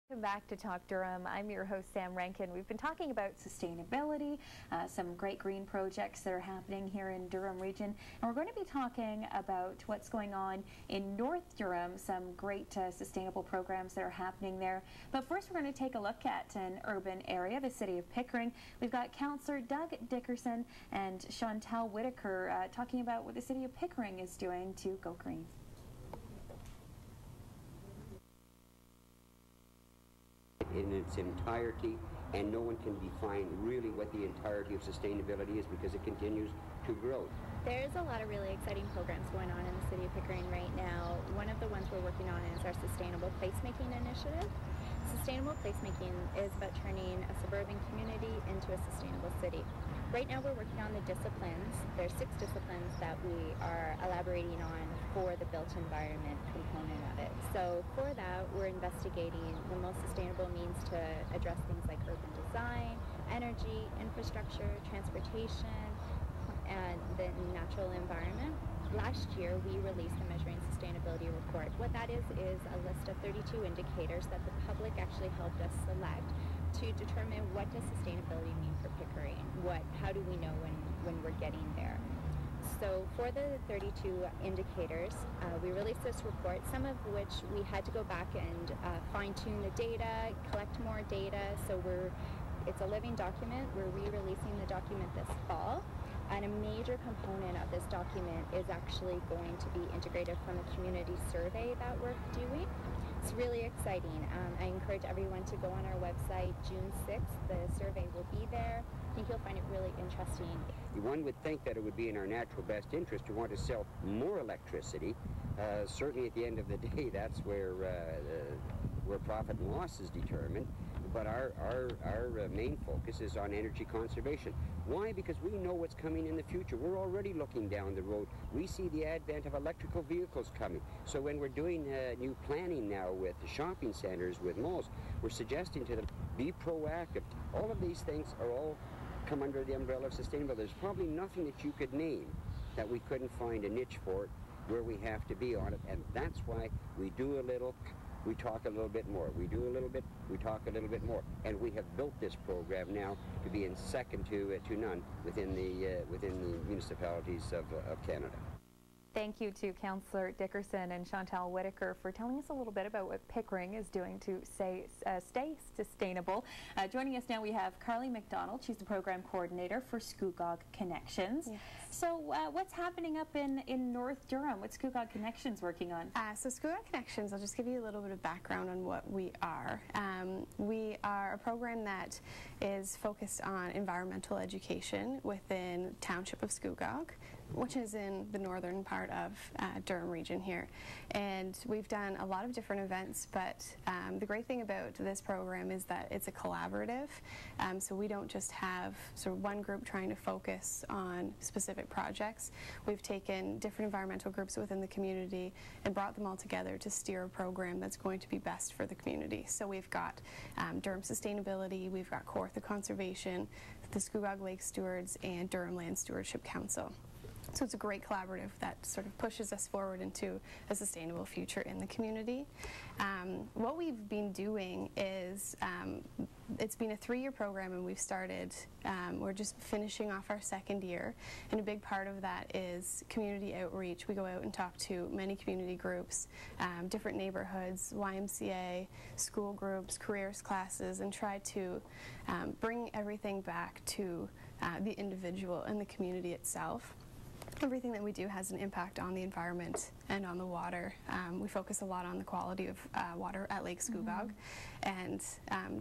Welcome back to Talk Durham. I'm your host, Sam Rankin. We've been talking about sustainability, some great green projects that are happening here in Durham region, and we're going to be talking about what's going on in North Durham, some great sustainable programs that are happening there. But first, we're going to take a look at an urban area, the city of Pickering. We've got Councillor Doug Dickerson and Chantal Whitaker talking about what the city of Pickering is doing to go green. In its entirety, and no one can define really what the entirety of sustainability is because it continues to grow. There's a lot of really exciting programs going on in the city of Pickering right now. One of the ones we're working on is our Sustainable Placemaking Initiative. Sustainable placemaking is about turning a suburban community into a sustainable city. Right now we're working on the disciplines. There's 6 disciplines that we are elaborating on for the built environment component of it. So for that, we're investigating the most sustainable means to address things like urban design, energy, infrastructure, transportation, and the natural environment. Last year, we released the Measuring Sustainability Report. What that is a list of 32 indicators that the public actually helped us select to determine what does sustainability mean for Pickering. How do we know when we're getting there? So for the 32 indicators, we released this report, some of which we had to go back and fine-tune the data, collect more data. So it's a living document. We're re-releasing the document this fall. And a major component of this document is actually going to be integrated from the community survey that we're doing. It's really exciting. I encourage everyone to go on our website June 6th. The survey will be there. I think you'll find it really interesting. One would think that it would be in our natural best interest to want to sell more electricity. Certainly at the end of the day, that's where profit and loss is determined. But our main focus is on energy conservation. Why? Because we know what's coming in the future. We're already looking down the road. We see the advent of electrical vehicles coming. So when we're doing new planning now with the shopping centers, with malls, we're suggesting to them, be proactive. All of these things are all come under the umbrella of sustainability. There's probably nothing that you could name that we couldn't find a niche for it where we have to be on it. And that's why we do a little, we talk a little bit more. We do a little bit, we talk a little bit more. And we have built this program now to be in second to none within the municipalities of Canada. Thank you to Councillor Dickerson and Chantal Whitaker for telling us a little bit about what Pickering is doing to stay sustainable. Joining us now we have Carlie McDonald. She's the program coordinator for Scugog Connections. Yes. So what's happening up in North Durham? What's Scugog Connections working on? So Scugog Connections, I'll just give you a little bit of background on what we are. We are a program that is focused on environmental education within Township of Scugog, which is in the northern part of Durham region here. And we've done a lot of different events, but the great thing about this program is that it's a collaborative. So we don't just have sort of one group trying to focus on specific projects. We've taken different environmental groups within the community and brought them all together to steer a program that's going to be best for the community. So we've got Durham Sustainability, we've got Kawartha Conservation, the Scugog Lake Stewards, and Durham Land Stewardship Council. So it's a great collaborative that sort of pushes us forward into a sustainable future in the community. What we've been doing is, it's been a 3-year program, and we've started, we're just finishing off our 2nd year, and a big part of that is community outreach. We go out and talk to many community groups, different neighborhoods, YMCA, school groups, careers classes, and try to bring everything back to the individual and the community itself. Everything that we do has an impact on the environment and on the water. We focus a lot on the quality of water at Lake Scugog, and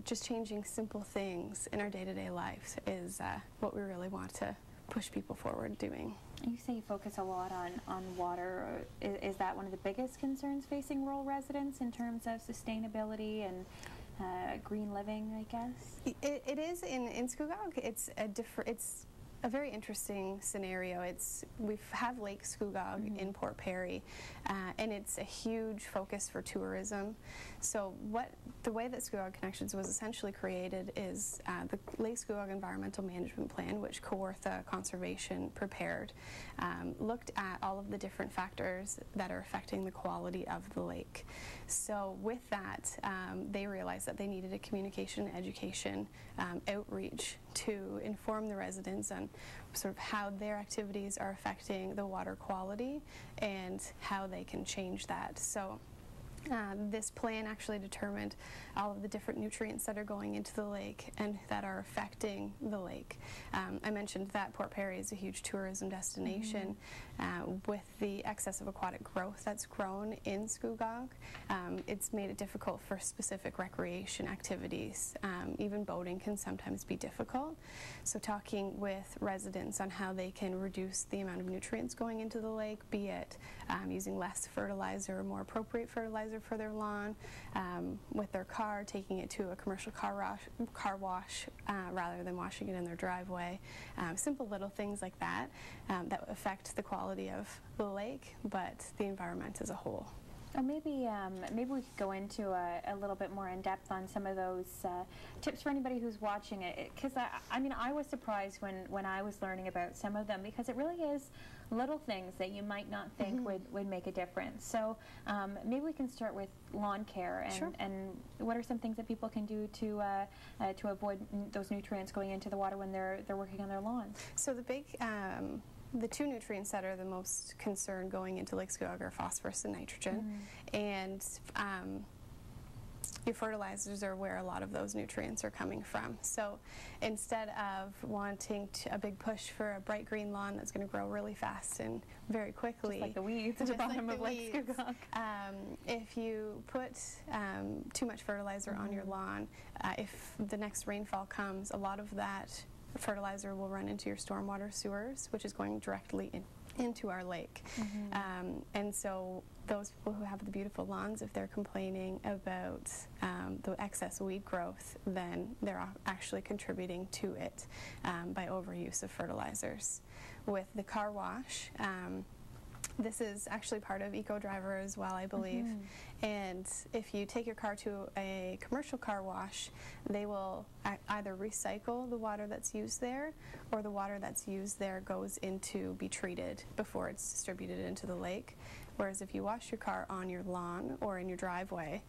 just changing simple things in our day-to-day lives is what we really want to push people forward doing. You say you focus a lot on water. Is that one of the biggest concerns facing rural residents in terms of sustainability and green living, I guess? It is in Scugog. It's a very interesting scenario. We have Lake Scugog in Port Perry, and it's a huge focus for tourism. So the way that Scugog Connections was essentially created is the Lake Scugog Environmental Management Plan, which Kawartha Conservation prepared, looked at all of the different factors that are affecting the quality of the lake. So with that, they realized that they needed a communication and education outreach to inform the residents on sort of how their activities are affecting the water quality and how they can change that. So this plan actually determined all of the different nutrients that are going into the lake and that are affecting the lake. I mentioned that Port Perry is a huge tourism destination. With the excess of aquatic growth that's grown in Scugog, it's made it difficult for specific recreation activities. Even boating can sometimes be difficult. So talking with residents on how they can reduce the amount of nutrients going into the lake, be it using less fertilizer or more appropriate fertilizer for their lawn, with their car, taking it to a commercial car wash rather than washing it in their driveway. Simple little things like that that affect the quality of the lake, but the environment as a whole. Or maybe we could go into a little bit more in depth on some of those tips for anybody who's watching it. Because I mean, I was surprised when I was learning about some of them, because it really is little things that you might not think would make a difference. So maybe we can start with lawn care, and, Sure. and what are some things that people can do to avoid those nutrients going into the water when they're working on their lawns? So the two nutrients that are the most concern going into Lake Scugog are phosphorus and nitrogen, and your fertilizers are where a lot of those nutrients are coming from. So instead of wanting a big push for a bright green lawn that's going to grow really fast and very quickly, Just like the weeds at the bottom of Lake Scugog. If you put too much fertilizer on your lawn, if the next rainfall comes, a lot of that fertilizer will run into your stormwater sewers, which is going directly into our lake. And so those people who have the beautiful lawns, if they're complaining about the excess weed growth, then they're actually contributing to it by overuse of fertilizers. With the car wash, this is actually part of EcoDriver as well, I believe. And if you take your car to a commercial car wash, they will either recycle the water that's used there, or the water that's used there goes into be treated before it's distributed into the lake. Whereas if you wash your car on your lawn or in your driveway,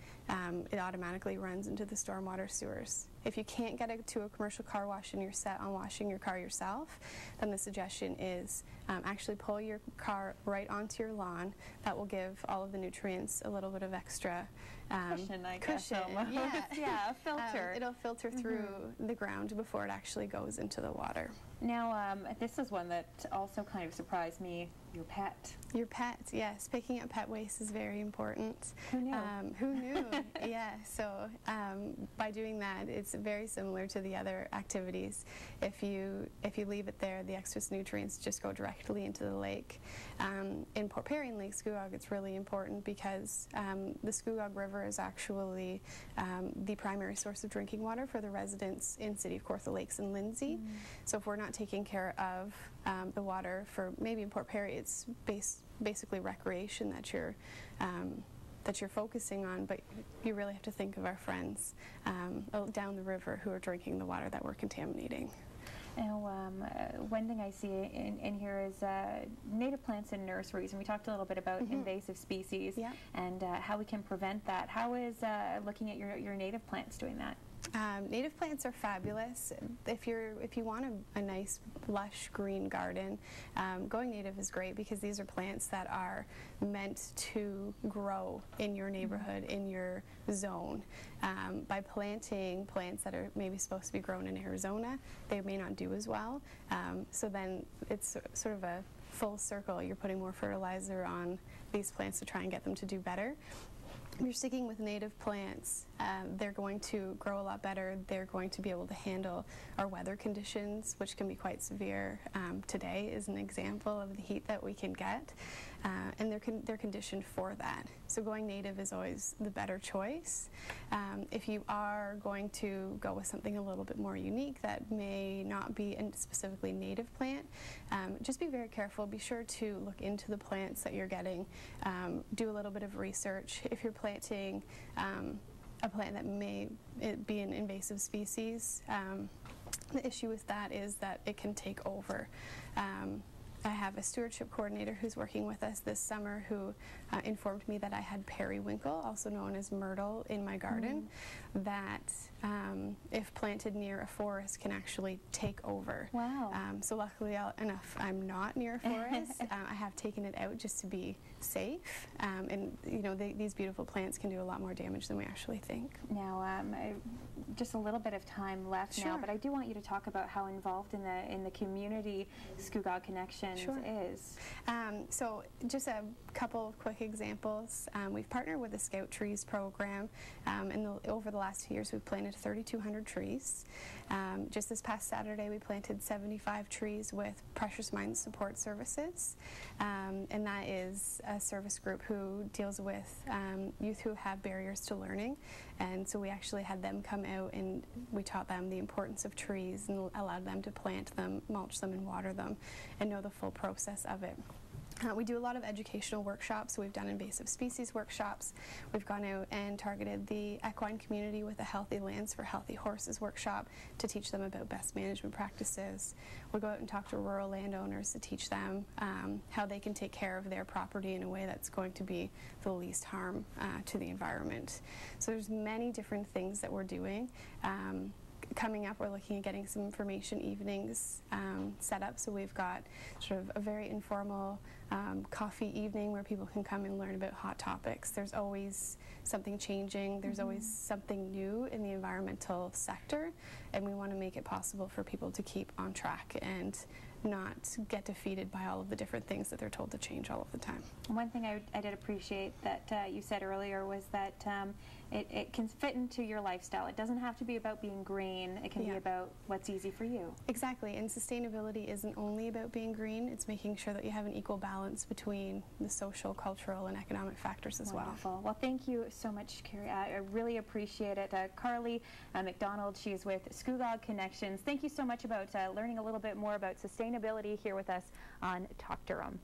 it automatically runs into the stormwater sewers. If you can't get it to a commercial car wash and you're set on washing your car yourself, then the suggestion is actually pull your car right onto your lawn. That will give all of the nutrients a little bit of extra Cushion, I guess, almost. Yeah, a filter. It'll filter through the ground before it actually goes into the water. Now, this is one that also kind of surprised me, your pet. Your pet, yes. Picking up pet waste is very important. Who knew? Who knew? Yeah, so by doing that, it's very similar to the other activities. If you leave it there, the excess nutrients just go directly into the lake. In Port Perry and Lake Scugog, it's really important because the Scugog River is actually the primary source of drinking water for the residents in City of Kawartha Lakes and Lindsay. So if we're not taking care of the water for, maybe in Port Perry, it's basically recreation that you're focusing on, but you really have to think of our friends down the river who are drinking the water that we're contaminating. Now, one thing I see in here is native plants in nurseries, and we talked a little bit about invasive species and how we can prevent that. How is looking at your native plants doing that? Native plants are fabulous. If you want a nice lush green garden, going native is great because these are plants that are meant to grow in your neighborhood, in your zone. By planting plants that are maybe supposed to be grown in Arizona, they may not do as well. So then it's sort of a full circle. You're putting more fertilizer on these plants to try and get them to do better. If you're sticking with native plants, they're going to grow a lot better. They're going to be able to handle our weather conditions, which can be quite severe. Today is an example of the heat that we can get, and they're conditioned for that. So going native is always the better choice. If you are going to go with something a little bit more unique that may not be a specifically native plant, just be very careful. Be sure to look into the plants that you're getting. Do a little bit of research. If you're planting a plant that may be an invasive species, the issue with that is that it can take over. I have a stewardship coordinator who's working with us this summer who informed me that I had periwinkle, also known as myrtle, in my garden, that if planted near a forest can actually take over. Wow. So luckily enough, I'm not near a forest. I have taken it out just to be safe, and you know, these beautiful plants can do a lot more damage than we actually think. Now, just a little bit of time left now, but I do want you to talk about how involved in the community Scugog Connections is. So just a couple of quick examples. We've partnered with the Scout Trees program, and over the last 2 years we've planted 3,200 trees. Just this past Saturday we planted 75 trees with Precious Minds Support Services, and that is a service group who deals with youth who have barriers to learning, and so we actually had them come out and we taught them the importance of trees and allowed them to plant them, mulch them, and water them, and know the full process of it. We do a lot of educational workshops. So we've done invasive species workshops. We've gone out and targeted the equine community with a Healthy Lands for Healthy Horses workshop to teach them about best management practices. We'll go out and talk to rural landowners to teach them how they can take care of their property in a way that's going to be the least harm to the environment. So there's many different things that we're doing. Coming up, we're looking at getting some information evenings set up, so we've got sort of a very informal coffee evening where people can come and learn about hot topics. There's always something changing, there's always something new in the environmental sector, and we want to make it possible for people to keep on track and not get defeated by all of the different things that they're told to change all of the time. One thing I did appreciate that you said earlier was that it can fit into your lifestyle. It doesn't have to be about being green. It can be about what's easy for you. Exactly, and sustainability isn't only about being green. It's making sure that you have an equal balance between the social, cultural, and economic factors as well. Well, thank you so much, Carrie. I really appreciate it. Carlie McDonald, she's with Scugog Connections. Thank you so much about learning a little bit more about sustainability here with us on Talk Durham.